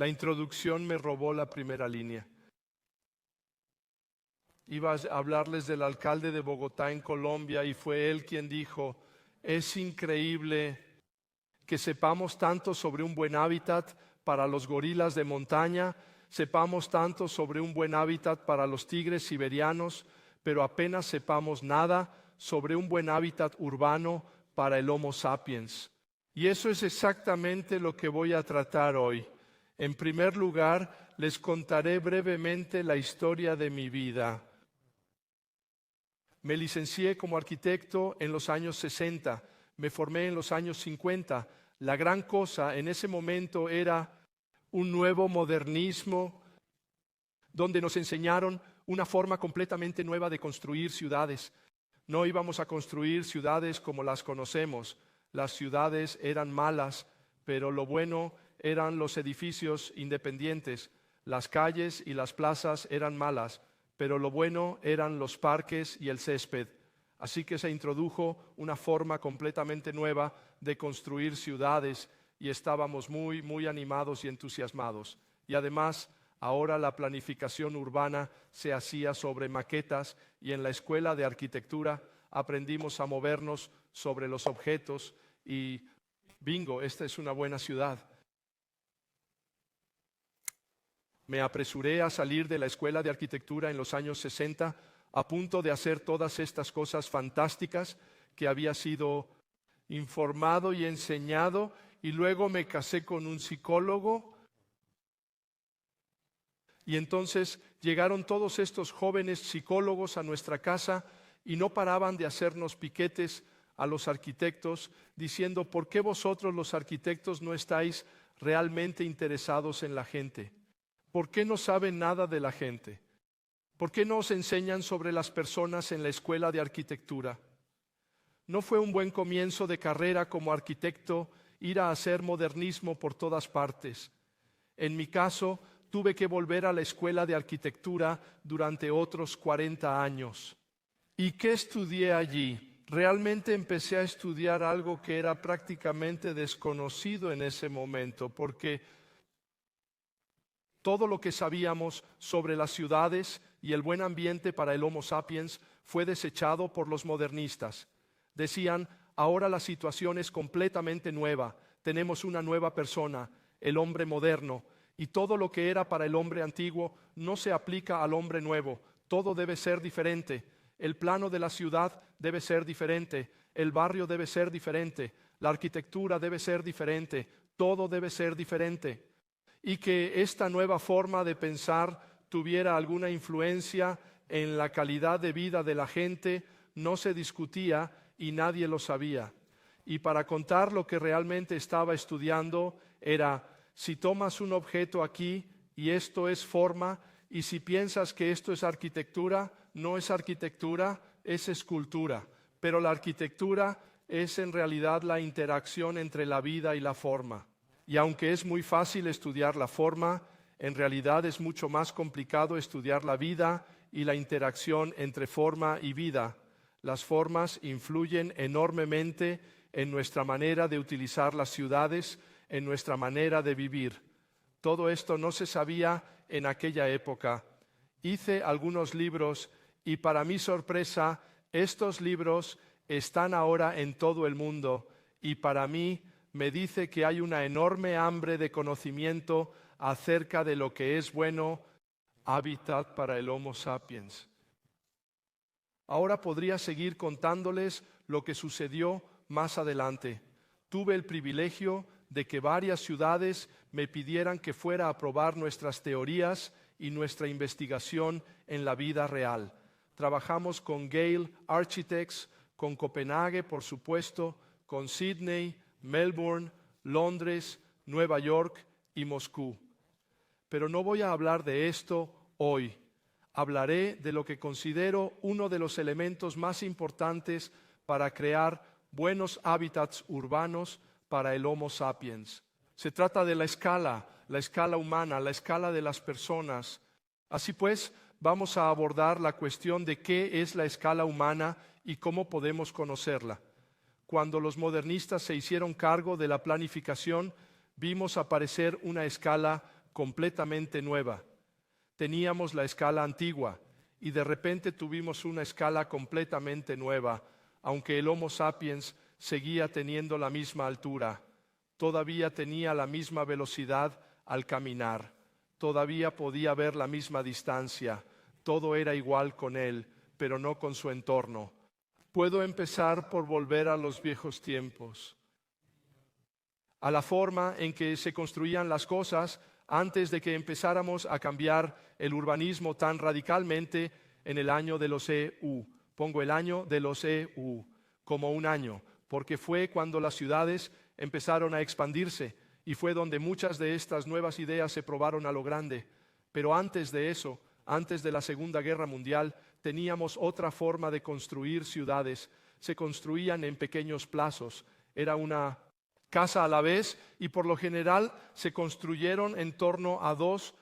La introducción me robó la primera línea. Iba a hablarles del alcalde de Bogotá en Colombia y fue él quien dijo: es increíble que sepamos tanto sobre un buen hábitat para los gorilas de montaña, sepamos tanto sobre un buen hábitat para los tigres siberianos, pero apenas sepamos nada sobre un buen hábitat urbano para el Homo sapiens. Y eso es exactamente lo que voy a tratar hoy. En primer lugar, les contaré brevemente la historia de mi vida. Me licencié como arquitecto en los años 60, me formé en los años 50. La gran cosa en ese momento era un nuevo modernismo donde nos enseñaron una forma completamente nueva de construir ciudades. No íbamos a construir ciudades como las conocemos. Las ciudades eran malas, pero lo bueno eran los edificios independientes. Las calles y las plazas eran malas, pero lo bueno eran los parques y el césped. Así que se introdujo una forma completamente nueva de construir ciudades y estábamos muy animados y entusiasmados. Y además, ahora la planificación urbana se hacía sobre maquetas y en la escuela de arquitectura aprendimos a movernos sobre los objetos y bingo, esta es una buena ciudad. Me apresuré a salir de la escuela de arquitectura en los años 60 a punto de hacer todas estas cosas fantásticas que había sido informado y enseñado, y luego me casé con un psicólogo. Y entonces llegaron todos estos jóvenes psicólogos a nuestra casa y no paraban de hacernos piquetes a los arquitectos diciendo: ¿por qué vosotros los arquitectos no estáis realmente interesados en la gente? ¿Por qué no saben nada de la gente? ¿Por qué no os enseñan sobre las personas en la escuela de arquitectura? No fue un buen comienzo de carrera como arquitecto ir a hacer modernismo por todas partes. En mi caso, tuve que volver a la escuela de arquitectura durante otros 40 años. ¿Y qué estudié allí? Realmente empecé a estudiar algo que era prácticamente desconocido en ese momento, porque todo lo que sabíamos sobre las ciudades y el buen ambiente para el Homo sapiens fue desechado por los modernistas. Decían: ahora la situación es completamente nueva, tenemos una nueva persona, el hombre moderno, y todo lo que era para el hombre antiguo no se aplica al hombre nuevo, todo debe ser diferente. El plano de la ciudad debe ser diferente, el barrio debe ser diferente, la arquitectura debe ser diferente, todo debe ser diferente. Y que esta nueva forma de pensar tuviera alguna influencia en la calidad de vida de la gente no se discutía y nadie lo sabía. Y para contar lo que realmente estaba estudiando era: si tomas un objeto aquí y esto es forma, y si piensas que esto es arquitectura, no es arquitectura, es escultura. Pero la arquitectura es en realidad la interacción entre la vida y la forma. Y aunque es muy fácil estudiar la forma, en realidad es mucho más complicado estudiar la vida y la interacción entre forma y vida. Las formas influyen enormemente en nuestra manera de utilizar las ciudades, en nuestra manera de vivir. Todo esto no se sabía en aquella época. Hice algunos libros y, para mi sorpresa, estos libros están ahora en todo el mundo, y para mí me dice que hay una enorme hambre de conocimiento acerca de lo que es bueno hábitat para el Homo sapiens. Ahora podría seguir contándoles lo que sucedió más adelante. Tuve el privilegio de que varias ciudades me pidieran que fuera a probar nuestras teorías y nuestra investigación en la vida real. Trabajamos con Gale Architects, con Copenhague, por supuesto, con Sydney, Melbourne, Londres, Nueva York y Moscú. Pero no voy a hablar de esto hoy. Hablaré de lo que considero uno de los elementos más importantes para crear buenos hábitats urbanos para el Homo sapiens. Se trata de la escala humana, la escala de las personas. Así pues, vamos a abordar la cuestión de qué es la escala humana y cómo podemos conocerla. Cuando los modernistas se hicieron cargo de la planificación, vimos aparecer una escala completamente nueva. Teníamos la escala antigua y de repente tuvimos una escala completamente nueva, aunque el Homo sapiens seguía teniendo la misma altura, todavía tenía la misma velocidad al caminar, todavía podía ver la misma distancia, todo era igual con él, pero no con su entorno. Puedo empezar por volver a los viejos tiempos, a la forma en que se construían las cosas antes de que empezáramos a cambiar el urbanismo tan radicalmente en el año de los EU. Pongo el año de los EU como un año, porque fue cuando las ciudades empezaron a expandirse y fue donde muchas de estas nuevas ideas se probaron a lo grande. Pero antes de eso, antes de la Segunda Guerra Mundial, teníamos otra forma de construir ciudades. Se construían en pequeños plazos. Era una casa a la vez y por lo general se construyeron en torno a dos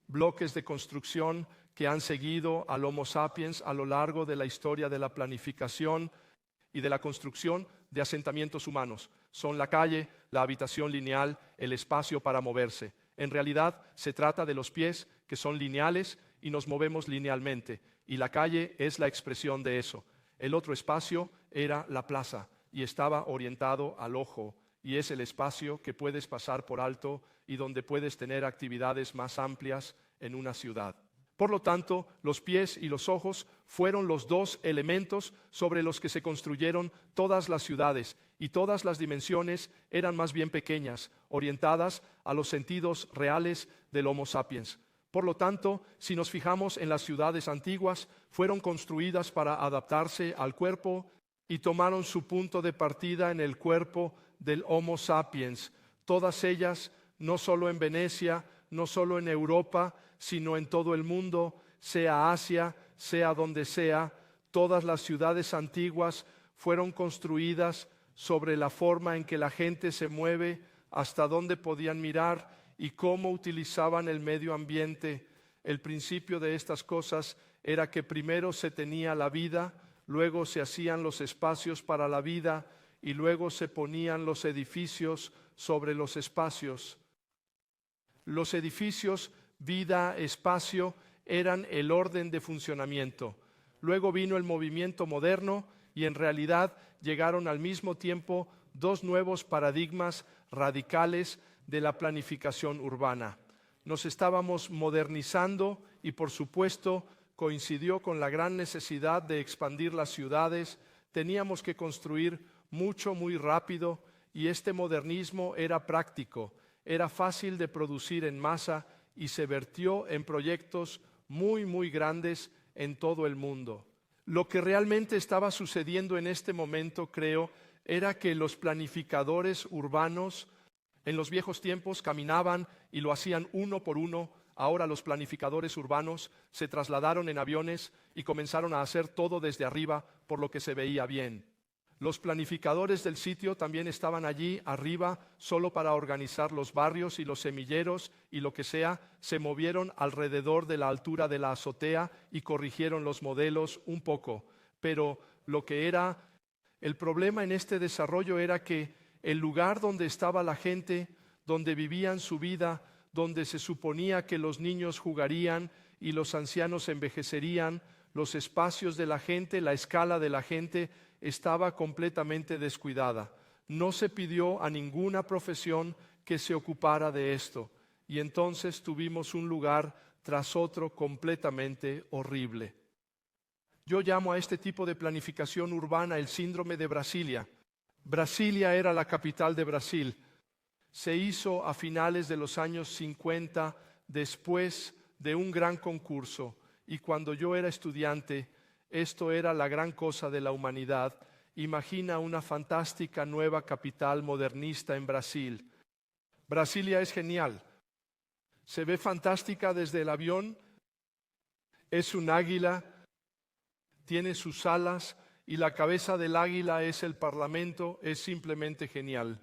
bloques de construcción que han seguido al Homo sapiens a lo largo de la historia de la planificación y de la construcción de asentamientos humanos. Son la calle, la habitación lineal, el espacio para moverse. En realidad se trata de los pies que son lineales y nos movemos linealmente, y la calle es la expresión de eso. El otro espacio era la plaza y estaba orientado al ojo, y es el espacio que puedes pasar por alto y donde puedes tener actividades más amplias en una ciudad. Por lo tanto, los pies y los ojos fueron los dos elementos sobre los que se construyeron todas las ciudades, y todas las dimensiones eran más bien pequeñas, orientadas a los sentidos reales del Homo sapiens. Por lo tanto, si nos fijamos en las ciudades antiguas, fueron construidas para adaptarse al cuerpo y tomaron su punto de partida en el cuerpo del Homo sapiens. Todas ellas, no solo en Venecia, no solo en Europa, sino en todo el mundo, sea Asia, sea donde sea, todas las ciudades antiguas fueron construidas sobre la forma en que la gente se mueve, hasta dónde podían mirar y cómo utilizaban el medio ambiente. El principio de estas cosas era que primero se tenía la vida, luego se hacían los espacios para la vida y luego se ponían los edificios sobre los espacios. Los edificios, vida, espacio, eran el orden de funcionamiento. Luego vino el movimiento moderno y en realidad llegaron al mismo tiempo dos nuevos paradigmas radicales de la planificación urbana. Nos estábamos modernizando y, por supuesto, coincidió con la gran necesidad de expandir las ciudades. Teníamos que construir mucho, muy rápido, y este modernismo era práctico, era fácil de producir en masa y se vertió en proyectos muy, muy grandes en todo el mundo. Lo que realmente estaba sucediendo en este momento, creo, era que los planificadores urbanos en los viejos tiempos caminaban y lo hacían uno por uno. Ahora los planificadores urbanos se trasladaron en aviones y comenzaron a hacer todo desde arriba, por lo que se veía bien. Los planificadores del sitio también estaban allí arriba solo para organizar los barrios y los semilleros y lo que sea. Se movieron alrededor de la altura de la azotea y corrigieron los modelos un poco. Pero lo que era el problema en este desarrollo era que el lugar donde estaba la gente, donde vivían su vida, donde se suponía que los niños jugarían y los ancianos envejecerían, los espacios de la gente, la escala de la gente estaba completamente descuidada. No se pidió a ninguna profesión que se ocupara de esto, y entonces tuvimos un lugar tras otro completamente horrible. Yo llamo a este tipo de planificación urbana el síndrome de Brasilia. Brasilia era la capital de Brasil. Se hizo a finales de los años 50 después de un gran concurso, y cuando yo era estudiante, esto era la gran cosa de la humanidad. Imagina una fantástica nueva capital modernista en Brasil. Brasilia es genial. Se ve fantástica desde el avión. Es un águila, tiene sus alas y la cabeza del águila es el Parlamento. Es simplemente genial.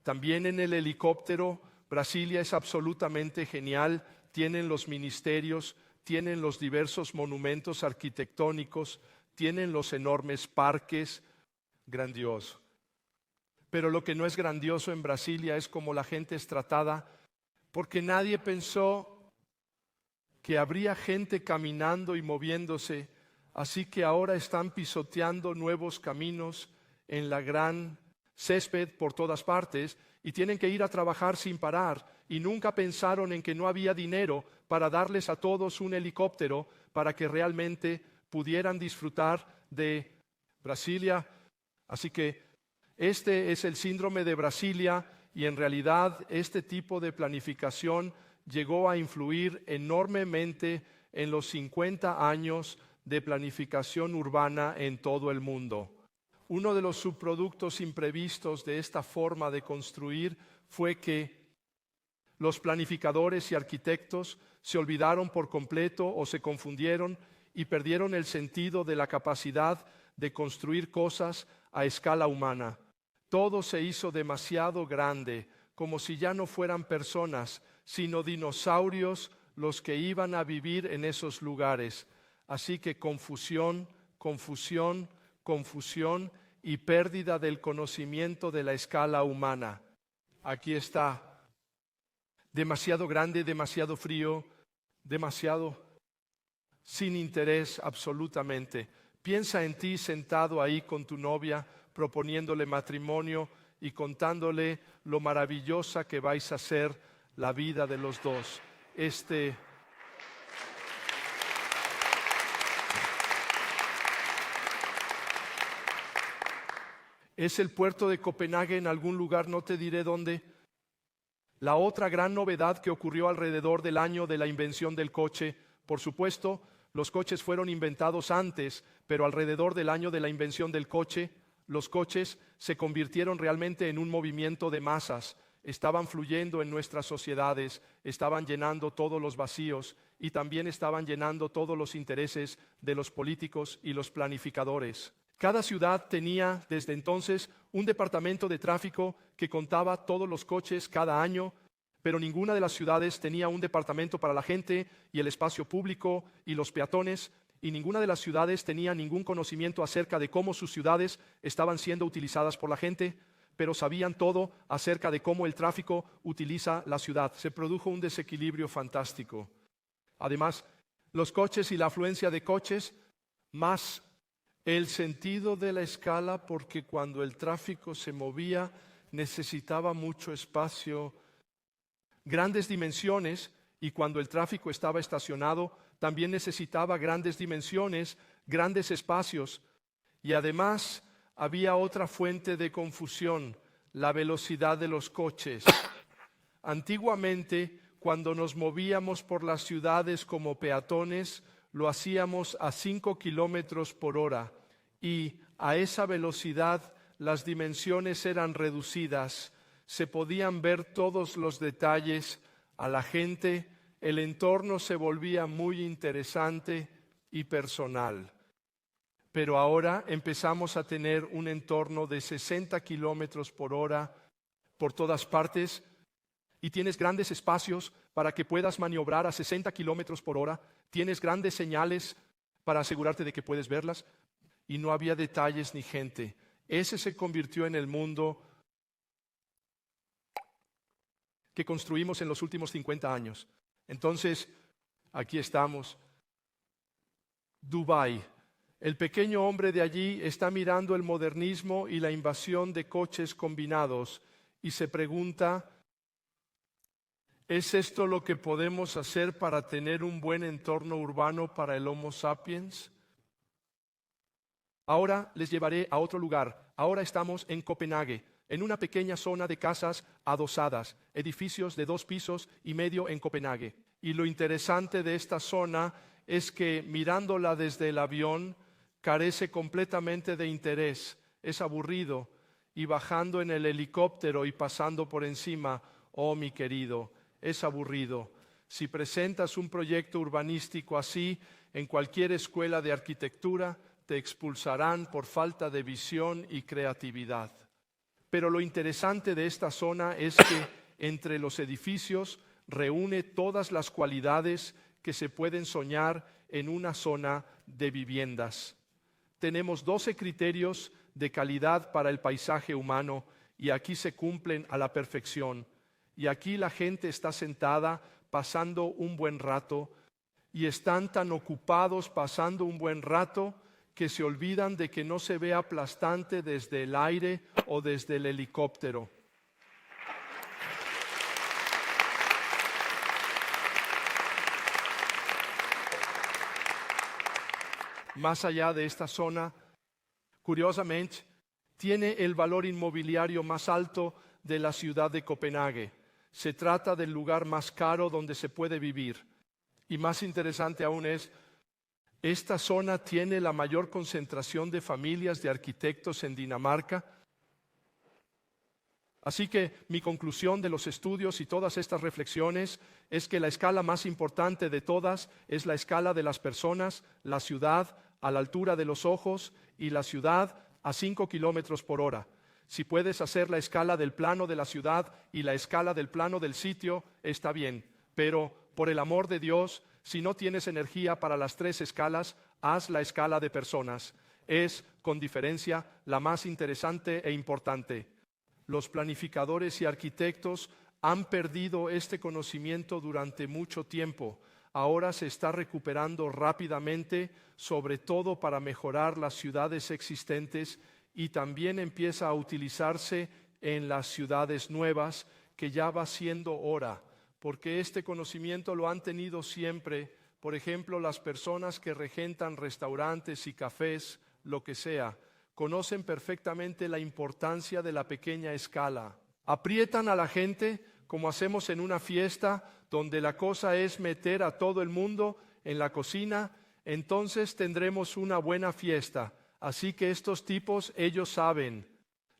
También en el helicóptero, Brasilia es absolutamente genial. Tienen los ministerios, tienen los diversos monumentos arquitectónicos, tienen los enormes parques. Grandioso. Pero lo que no es grandioso en Brasilia es cómo la gente es tratada porque nadie pensó que habría gente caminando y moviéndose, así que ahora están pisoteando nuevos caminos en la gran césped por todas partes y tienen que ir a trabajar sin parar, y nunca pensaron en que no había dinero para darles a todos un helicóptero para que realmente pudieran disfrutar de Brasilia. Así que este es el síndrome de Brasilia, y en realidad este tipo de planificación llegó a influir enormemente en los 50 años de planificación urbana en todo el mundo. Uno de los subproductos imprevistos de esta forma de construir fue que los planificadores y arquitectos se olvidaron por completo o se confundieron y perdieron el sentido de la capacidad de construir cosas a escala humana. Todo se hizo demasiado grande, como si ya no fueran personas, sino dinosaurios los que iban a vivir en esos lugares. Así que confusión, confusión, confusión y pérdida del conocimiento de la escala humana. Aquí está. Demasiado grande, demasiado frío, demasiado sin interés absolutamente. Piensa en ti sentado ahí con tu novia, proponiéndole matrimonio y contándole lo maravillosa que vais a ser la vida de los dos. Es el puerto de Copenhague en algún lugar, no te diré dónde. La otra gran novedad que ocurrió alrededor del año de la invención del coche, por supuesto, los coches fueron inventados antes, pero alrededor del año de la invención del coche, los coches se convirtieron realmente en un movimiento de masas. Estaban fluyendo en nuestras sociedades, estaban llenando todos los vacíos y también estaban llenando todos los intereses de los políticos y los planificadores. Cada ciudad tenía desde entonces un departamento de tráfico que contaba todos los coches cada año, pero ninguna de las ciudades tenía un departamento para la gente y el espacio público y los peatones, y ninguna de las ciudades tenía ningún conocimiento acerca de cómo sus ciudades estaban siendo utilizadas por la gente, pero sabían todo acerca de cómo el tráfico utiliza la ciudad. Se produjo un desequilibrio fantástico. Además, los coches y la afluencia de coches, más el sentido de la escala, porque cuando el tráfico se movía necesitaba mucho espacio, grandes dimensiones, y cuando el tráfico estaba estacionado también necesitaba grandes dimensiones, grandes espacios. Y además había otra fuente de confusión: la velocidad de los coches. Antiguamente, cuando nos movíamos por las ciudades como peatones, lo hacíamos a 5 kilómetros por hora, y a esa velocidad las dimensiones eran reducidas, se podían ver todos los detalles, a la gente, el entorno se volvía muy interesante y personal. Pero ahora empezamos a tener un entorno de 60 kilómetros por hora por todas partes, y tienes grandes espacios para que puedas maniobrar a 60 kilómetros por hora, tienes grandes señales para asegurarte de que puedes verlas, y no había detalles ni gente. Ese se convirtió en el mundo que construimos en los últimos 50 años. Entonces, aquí estamos. Dubái. El pequeño hombre de allí está mirando el modernismo y la invasión de coches combinados y se pregunta: ¿es esto lo que podemos hacer para tener un buen entorno urbano para el Homo sapiens? Ahora les llevaré a otro lugar. Ahora estamos en Copenhague, en una pequeña zona de casas adosadas, edificios de 2 pisos y medio en Copenhague. Y lo interesante de esta zona es que mirándola desde el avión carece completamente de interés, es aburrido, y bajando en el helicóptero y pasando por encima, oh mi querido, es aburrido. Si presentas un proyecto urbanístico así en cualquier escuela de arquitectura, te expulsarán por falta de visión y creatividad. Pero lo interesante de esta zona es que entre los edificios reúne todas las cualidades que se pueden soñar en una zona de viviendas. Tenemos 12 criterios de calidad para el paisaje humano y aquí se cumplen a la perfección. Y aquí la gente está sentada pasando un buen rato y están tan ocupados pasando un buen rato que se olvidan de que no se ve aplastante desde el aire o desde el helicóptero. Más allá de esta zona, curiosamente, tiene el valor inmobiliario más alto de la ciudad de Copenhague. Se trata del lugar más caro donde se puede vivir. Y más interesante aún es, esta zona tiene la mayor concentración de familias de arquitectos en Dinamarca. Así que mi conclusión de los estudios y todas estas reflexiones es que la escala más importante de todas es la escala de las personas, la ciudad a la altura de los ojos y la ciudad a 5 kilómetros por hora. Si puedes hacer la escala del plano de la ciudad y la escala del plano del sitio, está bien. Pero, por el amor de Dios, si no tienes energía para las 3 escalas, haz la escala de personas. Es, con diferencia, la más interesante e importante. Los planificadores y arquitectos han perdido este conocimiento durante mucho tiempo. Ahora se está recuperando rápidamente, sobre todo para mejorar las ciudades existentes, y también empieza a utilizarse en las ciudades nuevas, que ya va siendo hora, porque este conocimiento lo han tenido siempre. Por ejemplo, las personas que regentan restaurantes y cafés, lo que sea, conocen perfectamente la importancia de la pequeña escala. Aprietan a la gente como hacemos en una fiesta donde la cosa es meter a todo el mundo en la cocina, entonces tendremos una buena fiesta. Así que estos tipos, ellos saben.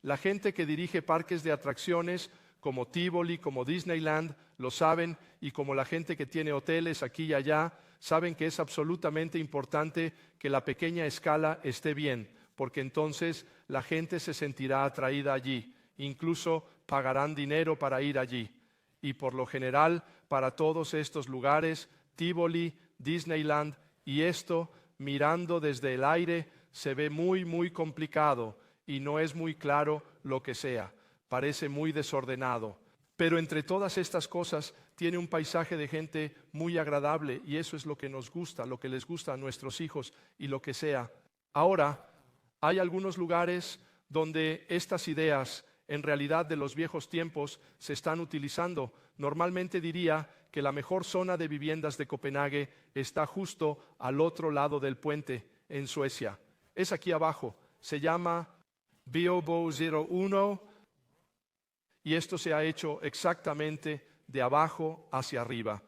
La gente que dirige parques de atracciones como Tivoli, como Disneyland, lo saben, y como la gente que tiene hoteles aquí y allá, saben que es absolutamente importante que la pequeña escala esté bien, porque entonces la gente se sentirá atraída allí, incluso pagarán dinero para ir allí. Y por lo general, para todos estos lugares, Tivoli, Disneyland y esto, mirando desde el aire, se ve muy, muy complicado y no es muy claro lo que sea. Parece muy desordenado. Pero entre todas estas cosas tiene un paisaje de gente muy agradable y eso es lo que nos gusta, lo que les gusta a nuestros hijos y lo que sea. Ahora, hay algunos lugares donde estas ideas en realidad de los viejos tiempos se están utilizando. Normalmente diría que la mejor zona de viviendas de Copenhague está justo al otro lado del puente, en Suecia. Es aquí abajo, se llama Biobo 01 y esto se ha hecho exactamente de abajo hacia arriba.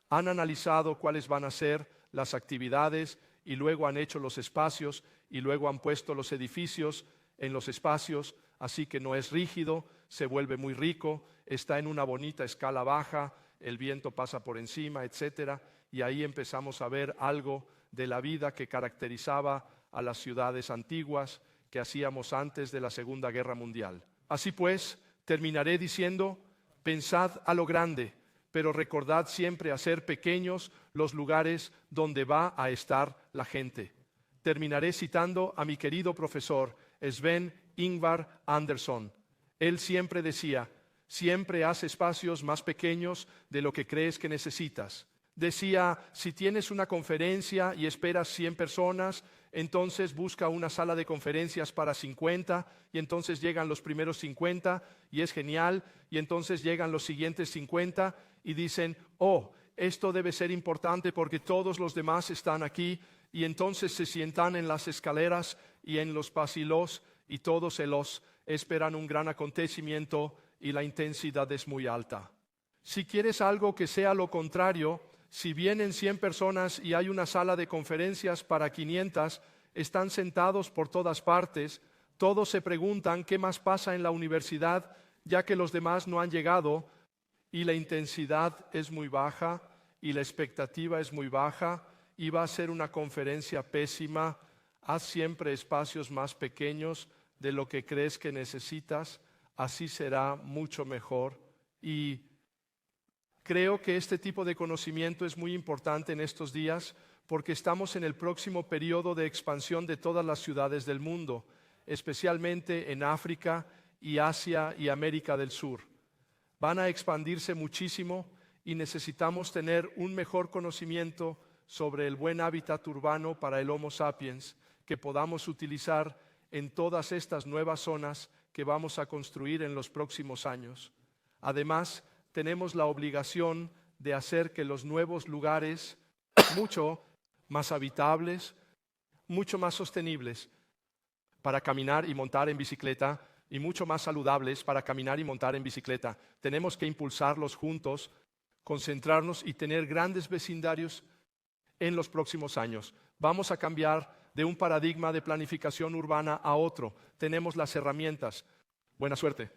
Han analizado cuáles van a ser las actividades y luego han hecho los espacios y luego han puesto los edificios en los espacios, así que no es rígido, se vuelve muy rico, está en una bonita escala baja, el viento pasa por encima, etcétera, y ahí empezamos a ver algo de la vida que caracterizaba a las ciudades antiguas que hacíamos antes de la Segunda Guerra Mundial. Así pues, terminaré diciendo, pensad a lo grande, pero recordad siempre hacer pequeños los lugares donde va a estar la gente. Terminaré citando a mi querido profesor Sven Ingvar Andersson. Él siempre decía, siempre haz espacios más pequeños de lo que crees que necesitas. Decía, si tienes una conferencia y esperas 100 personas, entonces busca una sala de conferencias para 50 y entonces llegan los primeros 50 y es genial y entonces llegan los siguientes 50 y dicen, oh, esto debe ser importante porque todos los demás están aquí y entonces se sientan en las escaleras y en los pasillos y todos se los esperan un gran acontecimiento y la intensidad es muy alta. Si quieres algo que sea lo contrario, si vienen 100 personas y hay una sala de conferencias para 500, están sentados por todas partes, todos se preguntan qué más pasa en la universidad, ya que los demás no han llegado, y la intensidad es muy baja, y la expectativa es muy baja, y va a ser una conferencia pésima. Haz siempre espacios más pequeños de lo que crees que necesitas, así será mucho mejor. Y creo que este tipo de conocimiento es muy importante en estos días porque estamos en el próximo periodo de expansión de todas las ciudades del mundo, especialmente en África y Asia y América del Sur. van a expandirse muchísimo y necesitamos tener un mejor conocimiento sobre el buen hábitat urbano para el Homo sapiens que podamos utilizar en todas estas nuevas zonas que vamos a construir en los próximos años. Además, tenemos la obligación de hacer que los nuevos lugares mucho más habitables, mucho más sostenibles para caminar y montar en bicicleta y mucho más saludables para caminar y montar en bicicleta. Tenemos que impulsarlos juntos, concentrarnos y tener grandes vecindarios en los próximos años. Vamos a cambiar de un paradigma de planificación urbana a otro. Tenemos las herramientas. Buena suerte.